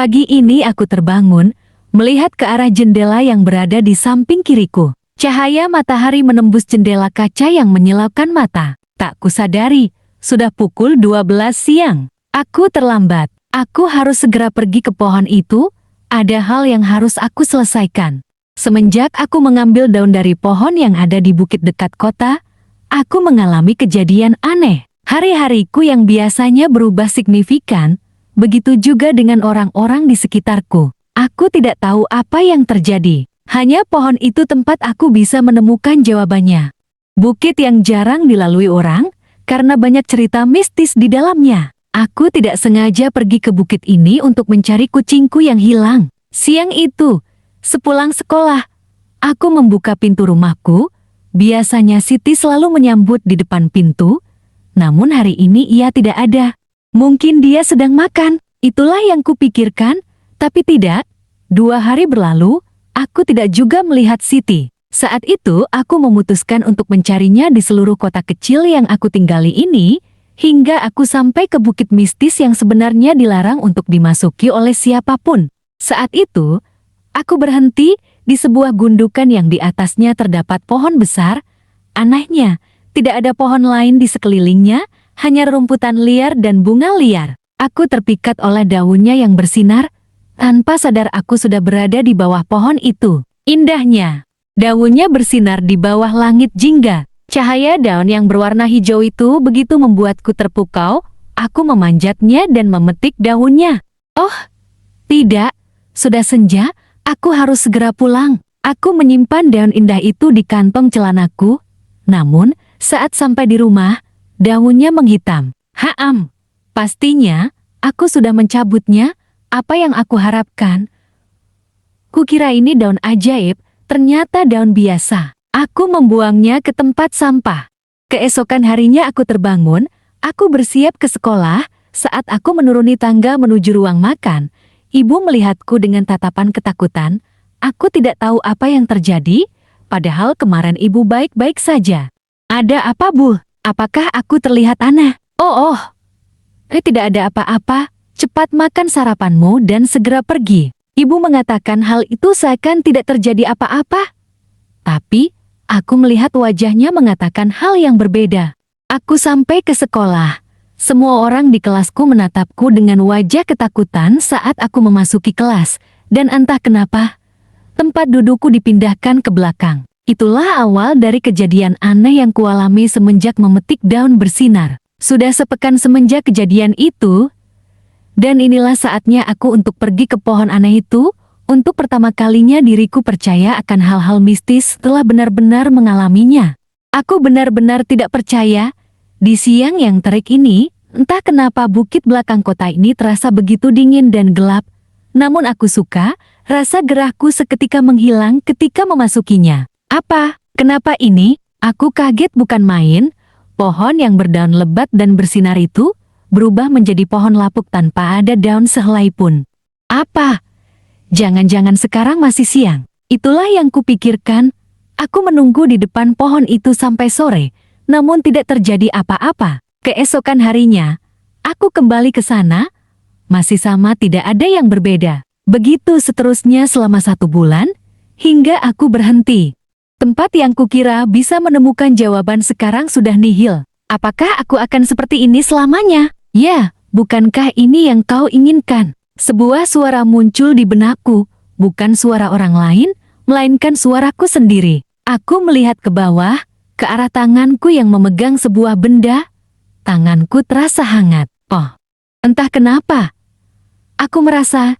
Pagi ini aku terbangun, melihat ke arah jendela yang berada di samping kiriku. Cahaya matahari menembus jendela kaca yang menyilaukan mata. Tak kusadari, sudah pukul 12 siang. Aku terlambat. Aku harus segera pergi ke pohon itu, ada hal yang harus aku selesaikan. Semenjak aku mengambil daun dari pohon yang ada di bukit dekat kota, aku mengalami kejadian aneh. Hari-hariku yang biasanya berubah signifikan, begitu juga dengan orang-orang di sekitarku. Aku tidak tahu apa yang terjadi. Hanya pohon itu tempat aku bisa menemukan jawabannya. Bukit yang jarang dilalui orang, karena banyak cerita mistis di dalamnya. Aku tidak sengaja pergi ke bukit ini untuk mencari kucingku yang hilang. Siang itu, sepulang sekolah, aku membuka pintu rumahku. Biasanya Siti selalu menyambut di depan pintu, namun hari ini ia tidak ada. Mungkin dia sedang makan, itulah yang kupikirkan, tapi tidak. 2 hari berlalu, aku tidak juga melihat Siti. Saat itu aku memutuskan untuk mencarinya di seluruh kota kecil yang aku tinggali ini, hingga aku sampai ke bukit mistis yang sebenarnya dilarang untuk dimasuki oleh siapapun. Saat itu, aku berhenti di sebuah gundukan yang di atasnya terdapat pohon besar. Anehnya, tidak ada pohon lain di sekelilingnya, hanya rumputan liar dan bunga liar. Aku terpikat oleh daunnya yang bersinar. Tanpa sadar aku sudah berada di bawah pohon itu. Indahnya, daunnya bersinar di bawah langit jingga. Cahaya daun yang berwarna hijau itu begitu membuatku terpukau. Aku memanjatnya dan memetik daunnya. Oh, tidak. Sudah senja, aku harus segera pulang. Aku menyimpan daun indah itu di kantong celanaku. Namun, saat sampai di rumah, daunnya menghitam. Pastinya, aku sudah mencabutnya. Apa yang aku harapkan? Kukira ini daun ajaib, ternyata daun biasa. Aku membuangnya ke tempat sampah. Keesokan harinya aku terbangun, aku bersiap ke sekolah. Saat aku menuruni tangga menuju ruang makan, ibu melihatku dengan tatapan ketakutan. Aku tidak tahu apa yang terjadi, padahal kemarin ibu baik-baik saja. Ada apa, Bu? Apakah aku terlihat aneh? Tidak ada apa-apa. Cepat makan sarapanmu dan segera pergi. Ibu mengatakan hal itu seakan tidak terjadi apa-apa. Tapi, aku melihat wajahnya mengatakan hal yang berbeda. Aku sampai ke sekolah. Semua orang di kelasku menatapku dengan wajah ketakutan saat aku memasuki kelas. Dan entah kenapa, tempat dudukku dipindahkan ke belakang. Itulah awal dari kejadian aneh yang kualami semenjak memetik daun bersinar. Sudah sepekan semenjak kejadian itu, dan inilah saatnya aku untuk pergi ke pohon aneh itu. Untuk pertama kalinya diriku percaya akan hal-hal mistis setelah benar-benar mengalaminya. Aku benar-benar tidak percaya. Di siang yang terik ini, entah kenapa bukit belakang kota ini terasa begitu dingin dan gelap. Namun aku suka, rasa gerahku seketika menghilang ketika memasukinya. Apa? Kenapa ini? Aku kaget bukan main. Pohon yang berdaun lebat dan bersinar itu berubah menjadi pohon lapuk tanpa ada daun sehelai pun. Apa? Jangan-jangan sekarang masih siang. Itulah yang kupikirkan. Aku menunggu di depan pohon itu sampai sore, namun tidak terjadi apa-apa. Keesokan harinya, aku kembali ke sana. Masih sama, tidak ada yang berbeda. Begitu seterusnya selama 1 bulan, hingga aku berhenti. Tempat yang kukira bisa menemukan jawaban sekarang sudah nihil. Apakah aku akan seperti ini selamanya? Ya, bukankah ini yang kau inginkan? Sebuah suara muncul di benakku, bukan suara orang lain, melainkan suaraku sendiri. Aku melihat ke bawah, ke arah tanganku yang memegang sebuah benda. Tanganku terasa hangat. Entah kenapa. Aku merasa,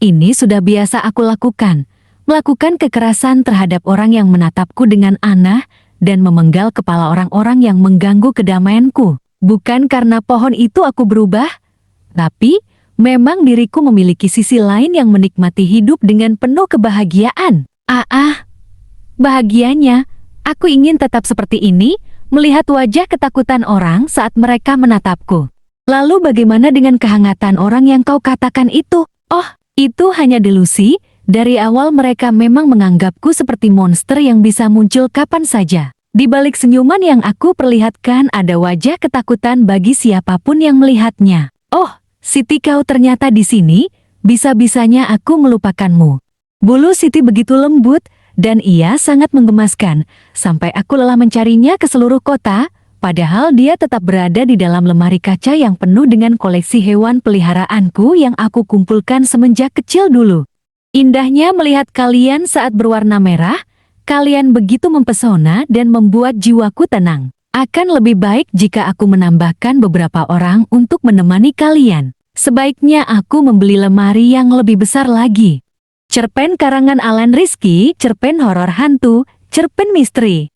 ini sudah biasa aku lakukan. Melakukan kekerasan terhadap orang yang menatapku dengan aneh, dan memenggal kepala orang-orang yang mengganggu kedamaianku. Bukan karena pohon itu aku berubah, tapi memang diriku memiliki sisi lain yang menikmati hidup dengan penuh kebahagiaan. Bahagianya, aku ingin tetap seperti ini, melihat wajah ketakutan orang saat mereka menatapku. Lalu bagaimana dengan kehangatan orang yang kau katakan itu? Itu hanya delusi. Dari awal mereka memang menganggapku seperti monster yang bisa muncul kapan saja. Di balik senyuman yang aku perlihatkan ada wajah ketakutan bagi siapapun yang melihatnya. Siti, kau ternyata di sini. bisa-bisanya aku melupakanmu. Bulu Siti begitu lembut, dan ia sangat menggemaskan, sampai aku lelah mencarinya ke seluruh kota, padahal dia tetap berada di dalam lemari kaca yang penuh dengan koleksi hewan peliharaanku yang aku kumpulkan semenjak kecil dulu. Indahnya melihat kalian saat berwarna merah, kalian begitu mempesona dan membuat jiwaku tenang. Akan lebih baik jika aku menambahkan beberapa orang untuk menemani kalian. Sebaiknya aku membeli lemari yang lebih besar lagi. Cerpen karangan Alan Rizky, cerpen horor hantu, cerpen misteri.